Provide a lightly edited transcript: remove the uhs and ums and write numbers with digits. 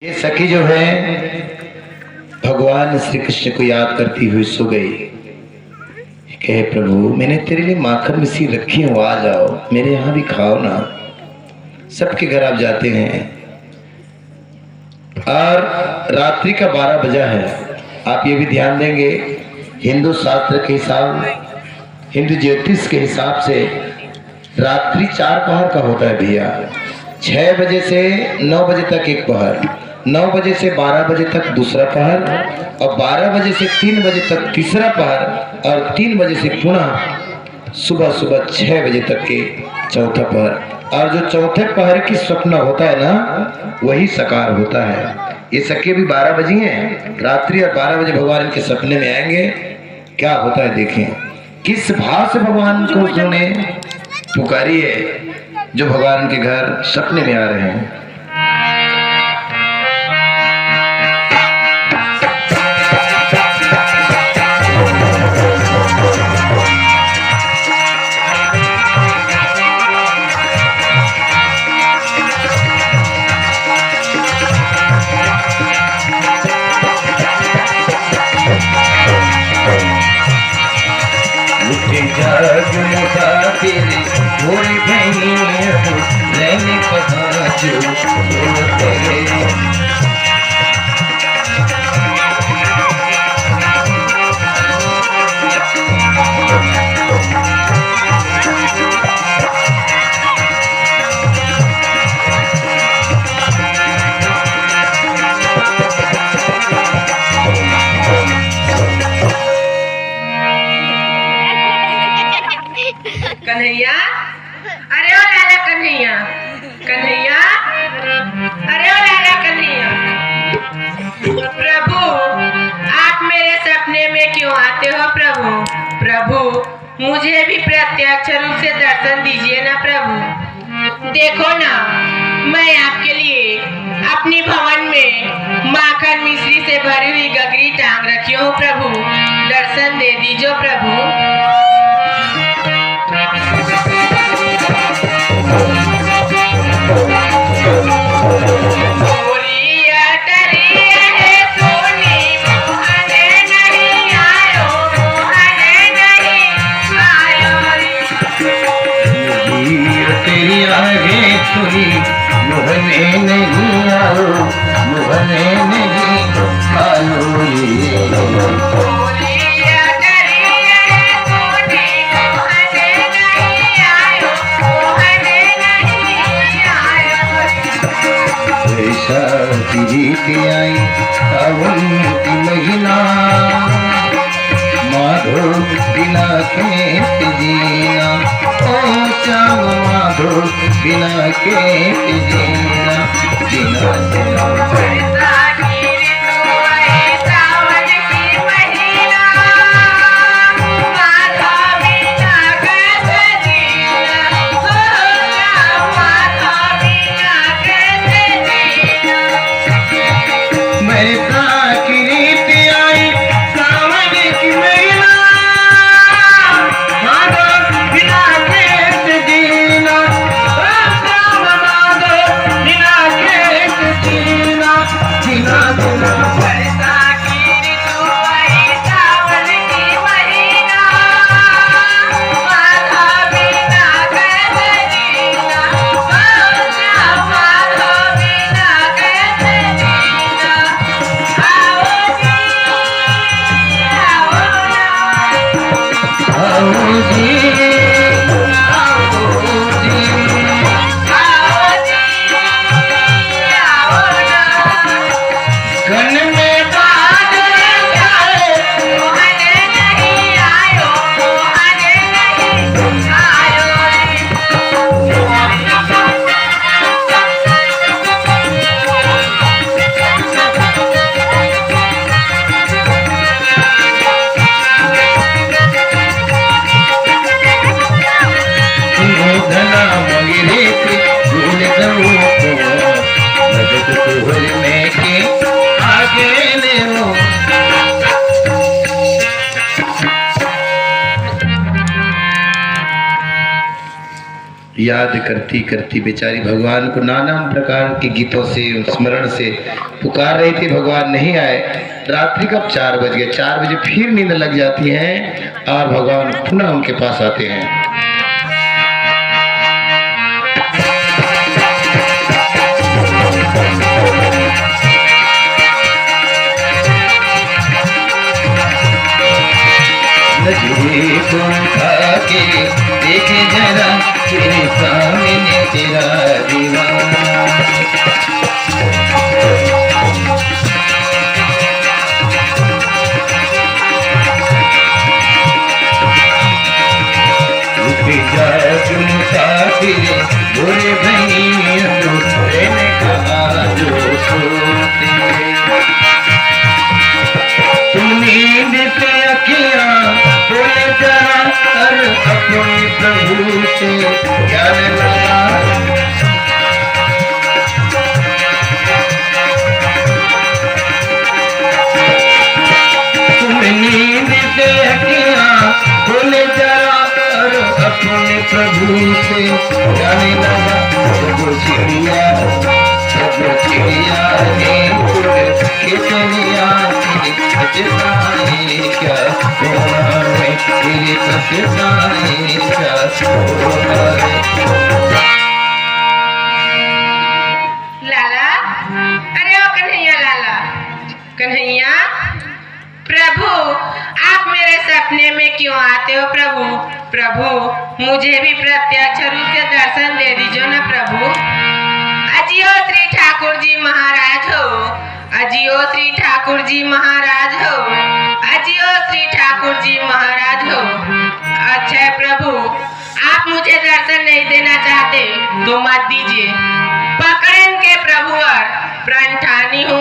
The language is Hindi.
ये सखी जो है भगवान श्री कृष्ण को याद करती हुई सो गई। कहे प्रभु मैंने तेरे लिए माखन मिश्री रखी हूँ, आ जाओ मेरे यहाँ भी खाओ ना। सबके घर आप जाते हैं और रात्रि का 12 बजा है। आप ये भी ध्यान देंगे हिंदू शास्त्र के हिसाब, हिंदू ज्योतिष के हिसाब से रात्रि 4 पहर का होता है भैया। 6 बजे से 9 बजे तक एक पहर, 9 बजे से 12 बजे तक दूसरा पहर और 12 बजे से 3 बजे तक तीसरा पहर और 3 बजे से पुनः सुबह 6 बजे तक के चौथा पहर। और जो चौथे पहर की स्वप्न होता है ना वही साकार होता है। ये सखी भी 12 बजे हैं रात्रि और 12 बजे भगवान इनके सपने में आएंगे। क्या होता है देखें, किस भाव से भगवान को उन्होंने पुकारी है जो भगवान के घर सपने में आ रहे हैं। कन्हैया, अरे ओ लाला कन्हैया, कन्हैया, अरे ओ लाला कन्हैया। प्रभु आप मेरे सपने में क्यों आते हो प्रभु? प्रभु मुझे भी प्रत्यक्ष रूप से दर्शन दीजिए ना प्रभु। देखो ना मैं आपके लिए अपनी भवन में माखन मिश्री से भरी हुई गगरी टांग रखी हूँ प्रभु, दर्शन दे दीजिए प्रभु। मुहने नहीं आओ, मुहने नहीं आई सावन की महीना, माधो बिना खेत जीना, ओ श्याम माधो बिना खेत जीना, जीना जीना। याद करती करती बेचारी भगवान को नाना प्रकार के गीतों से स्मरण से पुकार रही थी। भगवान नहीं आए। रात्रि कब 4 बज गए। 4 बजे फिर नींद लग जाती है और भगवान पुनः उनके पास आते हैं। के देखे जरा तेरे सामने तेरा दीवाना। बुरे बनिया ने कहा जो सोते तुम नींद से अखियां बोले जरा कर अपने प्रभु से प्यार लगा। तुम नींद से अखियां बोले जरा कर अपने प्रभु से प्यार लगा। जो चिड़िया ने कितनिया क्या लाला, अरे ओ कन्हैया, लाला कन्हैया, प्रभु आप मेरे सपने में क्यों आते हो प्रभु? प्रभु मुझे भी प्रत्यक्ष रूप से दर्शन दे दीजिए ना प्रभु। अजियो श्री ठाकुर जी महाराज हो, अजियो श्री ठाकुर जी महाराज हो, अजियो श्री ठाकुर जी महाराज हो। अच्छा है प्रभु, आप मुझे दर्शन नहीं देना चाहते तो मत दीजिए। पकड़ें के प्रभु और प्रण ठानी हो